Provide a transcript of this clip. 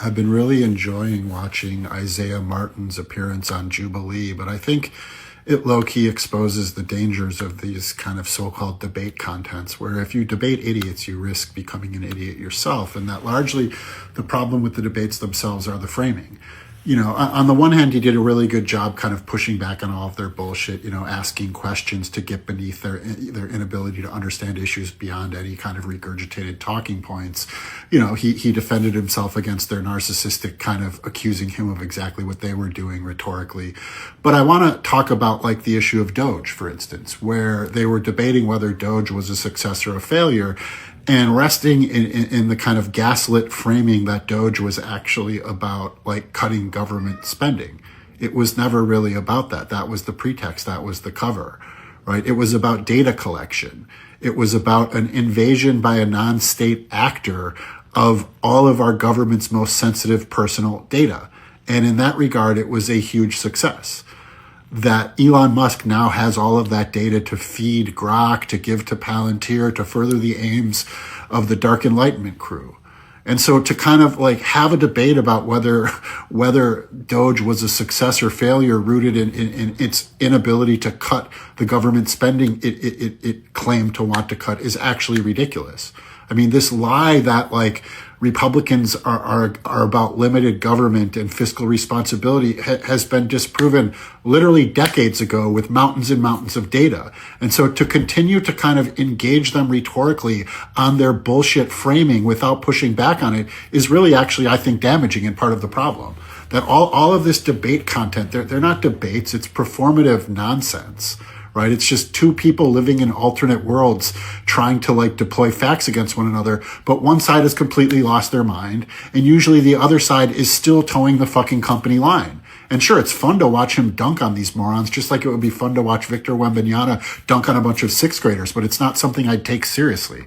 I've been really enjoying watching Isaiah Martin's appearance on Jubilee, but I think it low-key exposes the dangers of these kind of so-called debate contents, where if you debate idiots, you risk becoming an idiot yourself, and that largely the problem with the debates themselves are the framing. You know, on the one hand, he did a really good job kind of pushing back on all of their bullshit, asking questions to get beneath their inability to understand issues beyond any kind of regurgitated talking points. He defended himself against their narcissistic kind of accusing him of exactly what they were doing rhetorically. But I want to talk about like the issue of Doge, for instance, where they were debating whether Doge was a success or a failure, and resting in the kind of gaslit framing that Doge was actually about like cutting government spending. It was never really about that. That was the pretext. That was the cover, right? It was about data collection. It was about an invasion by a non-state actor of all of our government's most sensitive personal data. And in that regard, it was a huge success. That Elon Musk now has all of that data to feed Grok, to give to Palantir, to further the aims of the Dark Enlightenment crew. And so to kind of like have a debate about whether Doge was a success or failure rooted in its inability to cut the government spending it claimed to want to cut is actually ridiculous. I mean, this lie that like Republicans are about limited government and fiscal responsibility has been disproven literally decades ago with mountains and mountains of data. And so to continue to kind of engage them rhetorically on their bullshit framing without pushing back on it is really actually, I think, damaging and part of the problem. That all of this debate content, they're not debates, it's performative nonsense. Right? It's just two people living in alternate worlds trying to like deploy facts against one another, but one side has completely lost their mind, and usually the other side is still towing the fucking company line. And sure, it's fun to watch him dunk on these morons, just like it would be fun to watch Victor Wembanyama dunk on a bunch of sixth graders, but it's not something I'd take seriously.